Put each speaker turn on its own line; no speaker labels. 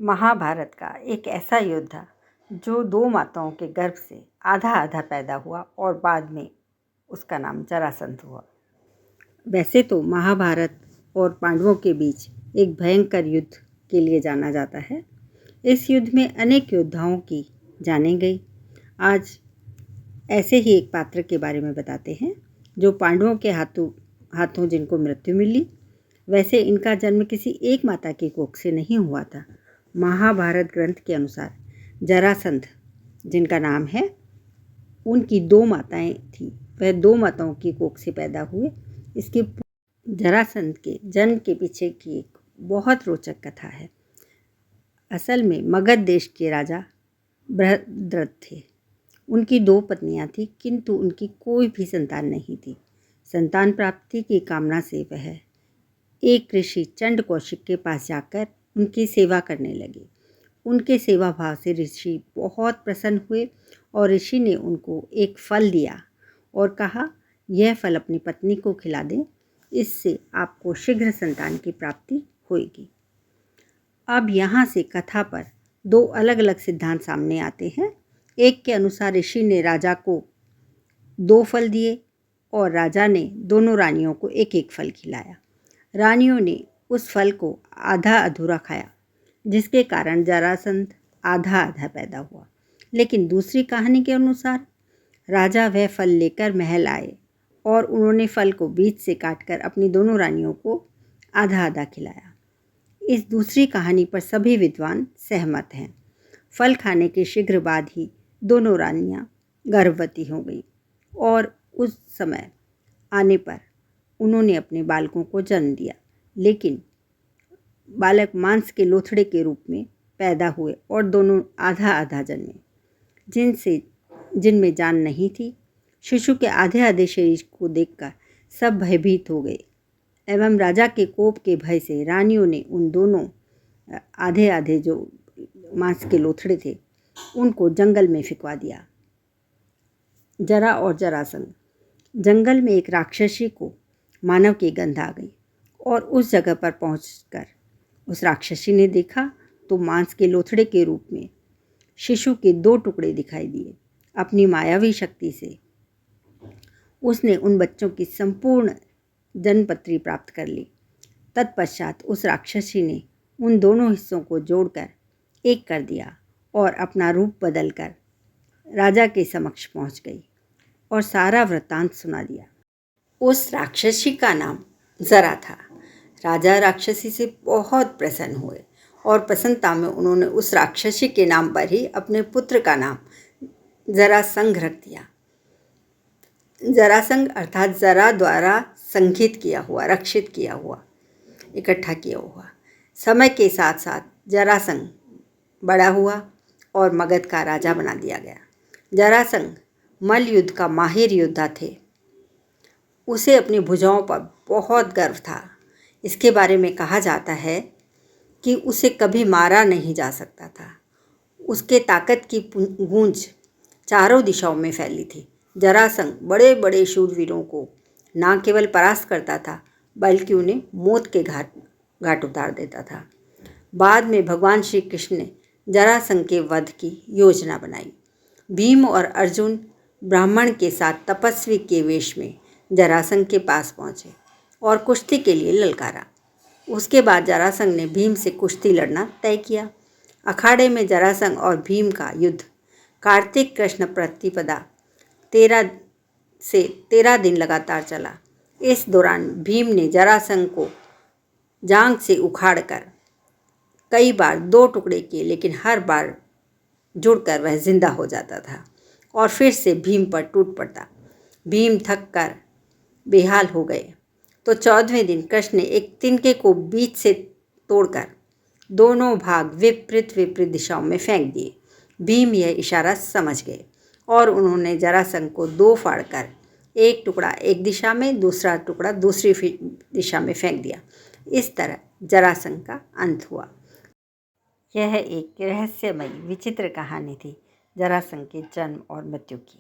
महाभारत का एक ऐसा योद्धा जो दो माताओं के गर्भ से आधा आधा पैदा हुआ और बाद में उसका नाम जरासंध हुआ। वैसे तो महाभारत और पांडवों के बीच एक भयंकर युद्ध के लिए जाना जाता है। इस युद्ध में अनेक योद्धाओं की जाने गई। आज ऐसे ही एक पात्र के बारे में बताते हैं जो पांडवों के हाथों जिनको मृत्यु मिली। वैसे इनका जन्म किसी एक माता की कोख से नहीं हुआ था। महाभारत ग्रंथ के अनुसार जरासंध जिनका नाम है, उनकी दो माताएं थीं। वह दो माताओं की कोख से पैदा हुए। इसके जरासंध के जन्म के पीछे की एक बहुत रोचक कथा है। असल में मगध देश के राजा बृहद्रथ थे। उनकी दो पत्नियां थीं, किंतु उनकी कोई भी संतान नहीं थी। संतान प्राप्ति की कामना से वह एक ऋषि चंड कौशिक के पास जाकर उनकी सेवा करने लगे। उनके सेवा भाव से ऋषि बहुत प्रसन्न हुए और ऋषि ने उनको एक फल दिया और कहा, यह फल अपनी पत्नी को खिला दें, इससे आपको शीघ्र संतान की प्राप्ति होगी। अब यहाँ से कथा पर दो अलग अलग सिद्धांत सामने आते हैं। एक के अनुसार ऋषि ने राजा को दो फल दिए और राजा ने दोनों रानियों को एक एक फल खिलाया। रानियों ने उस फल को आधा अधूरा खाया, जिसके कारण जरासंध आधा आधा पैदा हुआ। लेकिन दूसरी कहानी के अनुसार राजा वह फल लेकर महल आए और उन्होंने फल को बीच से काटकर अपनी दोनों रानियों को आधा आधा खिलाया। इस दूसरी कहानी पर सभी विद्वान सहमत हैं। फल खाने के शीघ्र बाद ही दोनों रानियां गर्भवती हो गई और उस समय आने पर उन्होंने अपने बालकों को जन्म दिया। लेकिन बालक मांस के लोथड़े के रूप में पैदा हुए और दोनों आधा आधा जन्मे, जिनमें जान नहीं थी। शिशु के आधे आधे शरीर को देखकर सब भयभीत हो गए एवं राजा के कोप के भय से रानियों ने उन दोनों आधे आधे जो मांस के लोथड़े थे उनको जंगल में फिकवा दिया। जरा और जरासंध। जंगल में एक राक्षसी को मानव की गंध आ गई और उस जगह पर पहुंचकर उस राक्षसी ने देखा तो मांस के लोथड़े के रूप में शिशु के दो टुकड़े दिखाई दिए। अपनी मायावी शक्ति से उसने उन बच्चों की संपूर्ण जन्मपत्री प्राप्त कर ली। तत्पश्चात उस राक्षसी ने उन दोनों हिस्सों को जोड़कर एक कर दिया और अपना रूप बदलकर राजा के समक्ष पहुंच गई और सारा वृत्तांत सुना दिया। उस राक्षसी का नाम जरा था। राजा राक्षसी से बहुत प्रसन्न हुए और प्रसन्नता में उन्होंने उस राक्षसी के नाम पर ही अपने पुत्र का नाम जरासंध रख दिया। जरासंध अर्थात जरा द्वारा संघित किया हुआ, रक्षित किया हुआ, इकट्ठा किया हुआ। समय के साथ साथ जरासंध बड़ा हुआ और मगध का राजा बना दिया गया। जरासंध मल्ल युद्ध का माहिर योद्धा थे। उसे अपनी भुजाओं पर बहुत गर्व था। इसके बारे में कहा जाता है कि उसे कभी मारा नहीं जा सकता था। उसके ताकत की गूंज चारों दिशाओं में फैली थी। जरासंध बड़े बड़े शूरवीरों को न केवल परास्त करता था बल्कि उन्हें मौत के घाट उतार देता था। बाद में भगवान श्री कृष्ण ने जरासंध के वध की योजना बनाई। भीम और अर्जुन ब्राह्मण के साथ तपस्वी के वेश में जरासंध के पास पहुँचे और कुश्ती के लिए ललकारा। उसके बाद जरासंध ने भीम से कुश्ती लड़ना तय किया। अखाड़े में जरासंध और भीम का युद्ध कार्तिक कृष्ण प्रतिपदा 13 दिन लगातार चला। इस दौरान भीम ने जरासंध को जांघ से उखाड़कर कई बार दो टुकड़े किए, लेकिन हर बार जुड़कर वह जिंदा हो जाता था और फिर से भीम पर टूट पड़ता। भीम थक कर बेहाल हो गए तो 14वें दिन कृष्ण ने एक तिनके को बीच से तोड़कर दोनों भाग विपरीत विपरीत दिशाओं में फेंक दिए। भीम यह इशारा समझ गए और उन्होंने जरासंध को दो फाड़कर एक टुकड़ा एक दिशा में, दूसरा टुकड़ा दूसरी दिशा में फेंक दिया। इस तरह जरासंध का अंत हुआ। यह एक रहस्यमयी विचित्र कहानी थी जरासंध के जन्म और मृत्यु की।